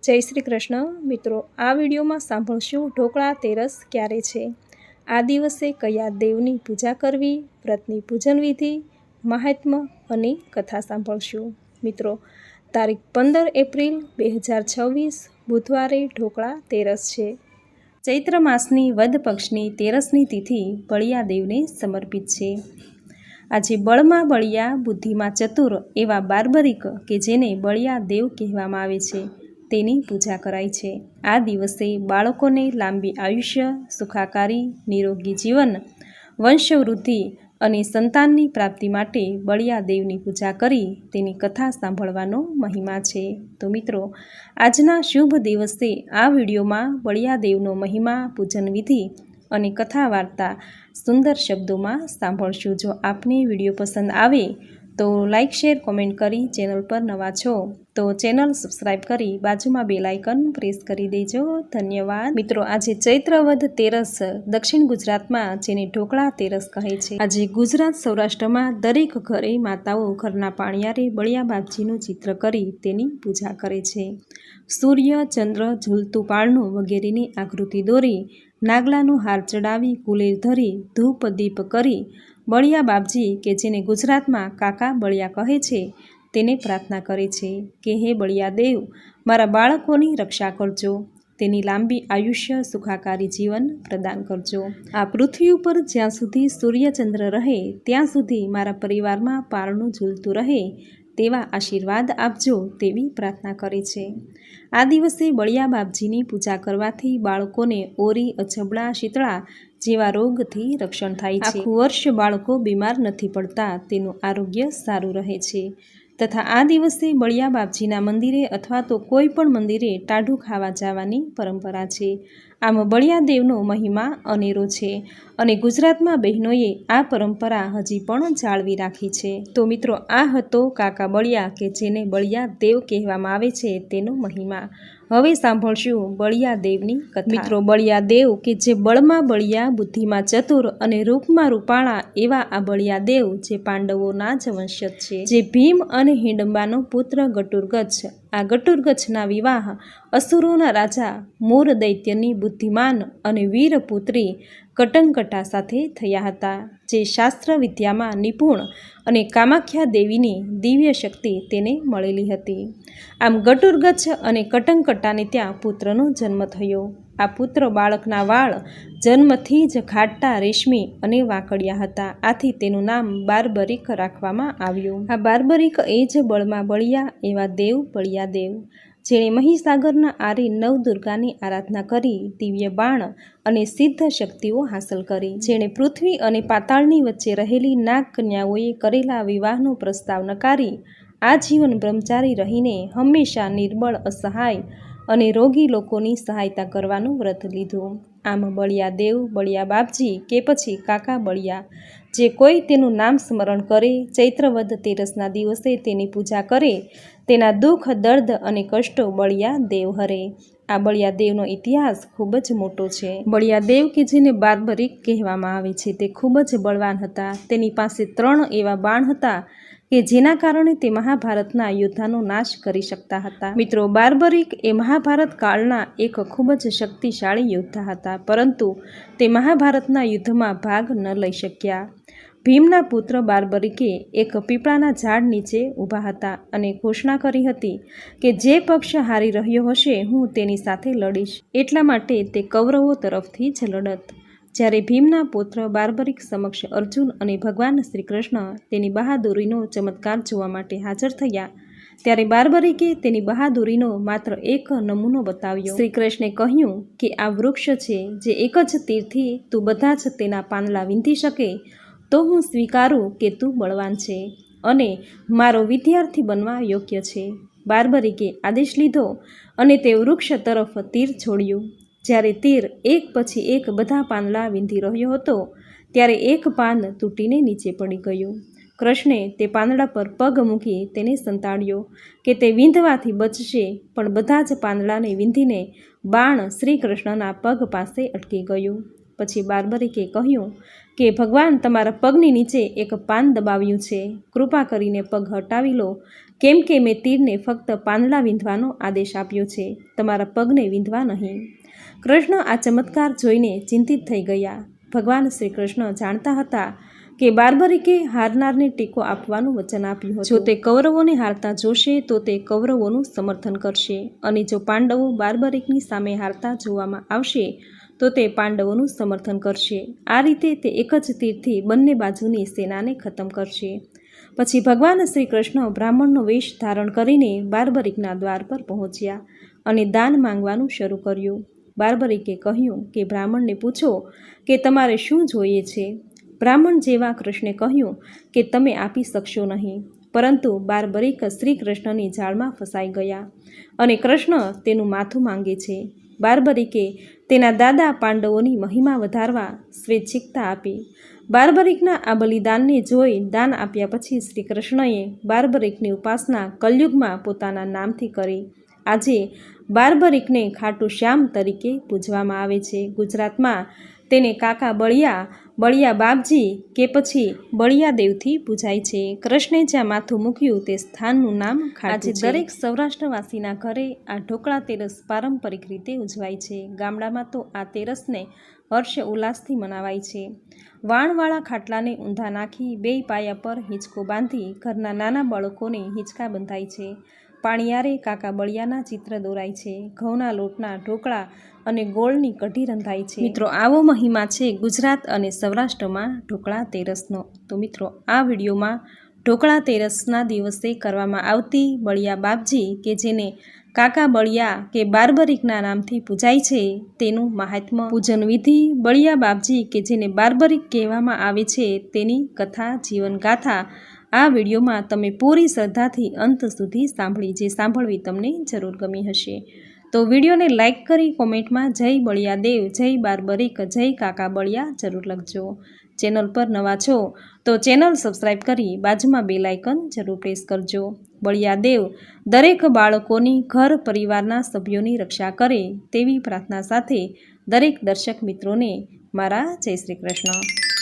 જય શ્રી કૃષ્ણ મિત્રો, આ વિડીયોમાં સાંભળશું ઢોકળા તેરસ ક્યારે છે, આ દિવસે કયા દેવની પૂજા કરવી, વ્રતની પૂજન વિધિ, મહાત્મ્ય અને કથા સાંભળશું. મિત્રો, તારીખ 15 એપ્રિલ 2026 બુધવારે ઢોકળા તેરસ છે. ચૈત્ર માસની વદ પક્ષની તેરસની તિથિ બળિયા દેવને સમર્પિત છે. આજે બળમાં બળિયા, બુદ્ધિમાં ચતુર એવા બાર્બરિક કે જેને બળિયા દેવ કહેવામાં આવે છે તેની પૂજા કરાય છે. આ દિવસે બાળકોને લાંબી આયુષ્ય, સુખાકારી, નિરોગી જીવન, વંશવૃદ્ધિ અને સંતાનની પ્રાપ્તિ માટે બળિયા દેવની પૂજા કરી તેની કથા સાંભળવાનો મહિમા છે. તો મિત્રો, આજના શુભ દિવસે આ વિડીયોમાં બળિયા દેવનો મહિમા, પૂજન વિધિ અને કથા વાર્તા સુંદર શબ્દોમાં સાંભળશું. જો આપને વિડીયો પસંદ આવે તો લાઇક, શેર, કોમેન્ટ કરી ચેનલ પર નવા છો તો ચેનલ સબસ્ક્રાઈબ કરી બાજુમાં બેલ આઇકન પ્રેસ કરી દેજો. ધન્યવાદ. મિત્રો, આજે ચૈત્ર વદ તેરસ દક્ષિણ ગુજરાતમાં જેને ઢોકળા તેરસ કહે છે. આજે ગુજરાત સૌરાષ્ટ્રમાં દરેક ઘરે માતાઓ ઘરના પાણિયારે બળિયા બાપજીનું ચિત્ર કરી તેની પૂજા કરે છે. સૂર્ય, ચંદ્ર, ઝૂલતું પારણું વગેરેની આકૃતિ દોરી, નાગલાનો હાર ચડાવી, કુલેર ધરી, ધૂપ દીપ કરી બળિયા બાપજી કે જેને ગુજરાતમાં કાકા બળિયા કહે છે તેને પ્રાર્થના કરે છે કે હે બળિયા દેવ, મારા બાળકોની રક્ષા કરજો, તેની લાંબી આયુષ્ય, સુખાકારી જીવન પ્રદાન કરજો. આ પૃથ્વી ઉપર જ્યાં સુધી સૂર્યચંદ્ર રહે ત્યાં સુધી મારા પરિવારમાં પારણું ઝૂલતું રહે તેવા આશીર્વાદ આપજો તેવી પ્રાર્થના કરે છે. આ દિવસે બળિયા બાપજીની પૂજા કરવાથી બાળકોને ઓરી, અછબડા, શીતળા જેવા રોગથી રક્ષણ થાય છે. આખું વર્ષ બાળકો બીમાર નથી પડતા, તેનું આરોગ્ય સારું રહે છે. તથા આ દિવસે બળિયા બાપજીના મંદિરે અથવા તો કોઈ પણ મંદિરે ટાઢું ખાવા જવાની પરંપરા છે. આમ બળિયા દેવનો મહિમા અનેરો છે અને ગુજરાતમાં બહેનોએ આ પરંપરા હજી પણ જાળવી રાખી છે. તો મિત્રો, આ હતો કાકા બળિયા કે જેને બળિયા દેવ કહેવામાં આવે છે તેનો મહિમા. હવે સાંભળશું બળિયા દેવની કથા. મિત્રો, બળિયા દેવ કે જે બળમાં બળિયા, બુદ્ધિમાં ચતુર અને રૂપમાં રૂપાળા એવા આ બળિયા દેવ જે પાંડવોના જ વંશજ છે, જે ભીમ અને હિડમ્બાનો પુત્ર ગટુરગચ્છ. આ ગટુરગચ્છના વિવાહ અસુરોના રાજા મૂર દૈત્યની બુદ્ધિમાન અને વીર પુત્રી કટંકટા સાથે થયા હતા, જે શાસ્ત્ર વિદ્યામાં નિપુણ અને કામાખ્યા દેવીની દિવ્ય શક્તિ તેને મળેલી હતી. આમ ગટુરગચ્છ અને કટંકટાને ત્યાં પુત્રનો જન્મ થયો. આ પુત્ર બાળકના વાળ જન્મથી જ ઘાટા, રેશમી અને વાંકડિયા હતા. આથી તેનું નામ બાર્બરિક રાખવામાં આવ્યું. આ બાર્બરિક એ જ બળમાં બળિયા એવા દેવ બળિયા દેવ, જેણે મહીસાગરના આરે નવદુર્ગાની આરાધના કરી દિવ્ય બાણ અને સિદ્ધ શક્તિઓ હાંસલ કરી, જેણે પૃથ્વી અને પાતાળની વચ્ચે રહેલી નાગ કન્યાઓએ કરેલા વિવાહનો પ્રસ્તાવ નકારી આજીવન બ્રહ્મચારી રહીને હંમેશા નિર્બળ, અસહાય અને રોગી લોકોની સહાયતા કરવાનું વ્રત લીધું. આમ બળિયા દેવ, બળિયા બાપજી કે પછી કાકા બળિયા, જે કોઈ તેનું નામ સ્મરણ કરે, ચૈત્ર વદ તેરસના દિવસે તેની પૂજા કરે, તેના દુઃખ, દર્દ અને કષ્ટો બળિયા દેવ હરે. આ બળિયા દેવનો ઇતિહાસ ખૂબ જ મોટો છે. બળિયા દેવ કે જેને બાર્બરિક કહેવામાં આવે છે તે ખૂબ જ બળવાન હતા. તેની પાસે 3 એવા બાણ હતા કે જેના કારણે તે મહાભારતના યોદ્ધાનો નાશ કરી શકતા હતા. મિત્રો, બાર્બરિક એ મહાભારત કાળના એક ખૂબ જ શક્તિશાળી યોદ્ધા હતા, પરંતુ તે મહાભારતના યુદ્ધમાં ભાગ ન લઈ શક્યા. ભીમના પુત્ર બાર્બરિકે એક પીપળાના ઝાડ નીચે ઊભા હતા અને ઘોષણા કરી હતી કે જે પક્ષ હારી રહ્યો હશે હું તેની સાથે લડીશ. એટલા માટે તે કૌરવો તરફથી જ લડત. જ્યારે ભીમના પુત્ર બાર્બરિક સમક્ષ અર્જુન અને ભગવાન શ્રી કૃષ્ણ તેની બહાદુરીનો ચમત્કાર જોવા માટે હાજર થયા, ત્યારે બાર્બરિકે તેની બહાદુરીનો માત્ર એક નમૂનો બતાવ્યો. શ્રી કૃષ્ણે કહ્યું કે આ વૃક્ષ છે, જે એક જ તીરથી તું બધા જ તેના પાંદડા વીંધી શકે તો હું સ્વીકારું કે તું બળવાન છે અને મારો વિદ્યાર્થી બનવા યોગ્ય છે. બાર્બરિકે આદેશ લીધો અને તે વૃક્ષ તરફ તીર છોડ્યું. જ્યારે તીર એક પછી એક બધા પાંદડા વીંધી રહ્યો હતો ત્યારે એક પાન તૂટીને નીચે પડી ગયું. કૃષ્ણે તે પાંદડા પર પગ મૂકી તેને સંતાડ્યો કે તે વીંધવાથી બચશે, પણ બધા જ પાંદડાને વીંધીને બાણ શ્રી કૃષ્ણના પગ પાસે અટકી ગયું. પછી બાર્બરિકે કહ્યું કે ભગવાન તમારા પગની નીચે એક પાન દબાવ્યું છે, કૃપા કરીને પગ હટાવી લો, કેમ કે મેં તીરને ફક્ત પાંદડા વીંધવાનો આદેશ આપ્યો છે, તમારા પગને વીંધવા નહીં. કૃષ્ણ આ ચમત્કાર જોઈને ચિંતિત થઈ ગયા. ભગવાન શ્રી કૃષ્ણ જાણતા હતા કે બાર્બરિકે હારનારને ટેકો આપવાનું વચન આપ્યું હતું. જો તે કૌરવોને હારતા જોશે તો તે કૌરવોનું સમર્થન કરશે, અને જો પાંડવો બાર્બરિકની સામે હારતા જોવામાં આવશે તો તે પાંડવોનું સમર્થન કરશે. આ રીતે તે એક જ તીરથી બંને બાજુની સેનાને ખતમ કરશે. પછી ભગવાન શ્રી કૃષ્ણ બ્રાહ્મણનો વેશ ધારણ કરીને બાર્બરિકના દ્વાર પર પહોંચ્યા અને દાન માંગવાનું શરૂ કર્યું. બાર્બરિકે કહ્યું કે બ્રાહ્મણને પૂછો કે તમારે શું જોઈએ છે. બ્રાહ્મણ જેવા કૃષ્ણે કહ્યું કે તમે આપી શકશો નહીં. પરંતુ બાર્બરિક શ્રી કૃષ્ણની જાળમાં ફસાઈ ગયા અને કૃષ્ણ તેનું માથું માંગે છે. બાર્બરિકે તેના દાદા પાંડવોની મહિમા વધારવા સ્વૈચ્છિકતા આપી. બાર્બરિકના આ બલિદાનને જોઈ દાન આપ્યા પછી શ્રી કૃષ્ણએ બાર્બરિકની ઉપાસના કલયુગમાં પોતાના નામથી કરી. આજે બાર્બરિકને ખાટુ શ્યામ તરીકે પૂજવામાં આવે છે. ગુજરાતમાં તેને કાકા બળિયા, બળિયા બાપજી કે પછી બળિયા દેવથી પૂજાય છે. કૃષ્ણે જ્યાં માથું મૂક્યું તે સ્થાનનું નામ ખાટુ છે. આજે દરેક સૌરાષ્ટ્રવાસીના ઘરે આ ઢોકળા તેરસ પારંપરિક રીતે ઉજવાય છે. ગામડામાં તો આ તેરસને હર્ષ ઉલ્લાસથી મનાવાય છે. વાણવાળા ખાટલાને ઊંધા નાખી બે પાયા પર હિંચકો બાંધી ઘરના નાના બાળકોને હિંચકા બંધાય છે. પાણીયારે કાકા બળિયાના ચિત્ર દોરાય છે. ઘઉંના લોટના ઢોકળા અને ગોળની કઢી રંધાય છે. મિત્રો, આવો મહિમા છે ગુજરાત અને સૌરાષ્ટ્રમાં ઢોકળા તેરસનો. તો મિત્રો, આ વિડીયોમાં ઢોકળા તેરસના દિવસે કરવામાં આવતી બળિયા બાપજી કે જેને કાકા બળિયા કે બાર્બરિકના નામથી પૂજાય છે તેનું મહાત્મ્ય, પૂજન વિધિ, બળિયા બાપજી કે જેને બાર્બરિક કહેવામાં આવે છે તેની કથા, જીવન ગાથા આ વિડીયોમાં તમે પૂરી શ્રદ્ધાથી અંત સુધી સાંભળી, જે સાંભળવી તમને જરૂર ગમી હશે. તો વિડીયોને લાઇક કરી કોમેન્ટમાં જય બળિયા દેવ, જય બાર્બરિક, જય કાકા બળિયા જરૂર લખજો. ચેનલ પર નવા છો તો ચેનલ સબસ્ક્રાઈબ કરી બાજુમાં બેલ આઇકન જરૂર પ્રેસ કરજો. બળિયા દેવ દરેક બાળકોની, ઘર પરિવારના સભ્યોની રક્ષા કરે તેવી પ્રાર્થના સાથે દરેક દર્શક મિત્રોને મારા જય શ્રી કૃષ્ણ.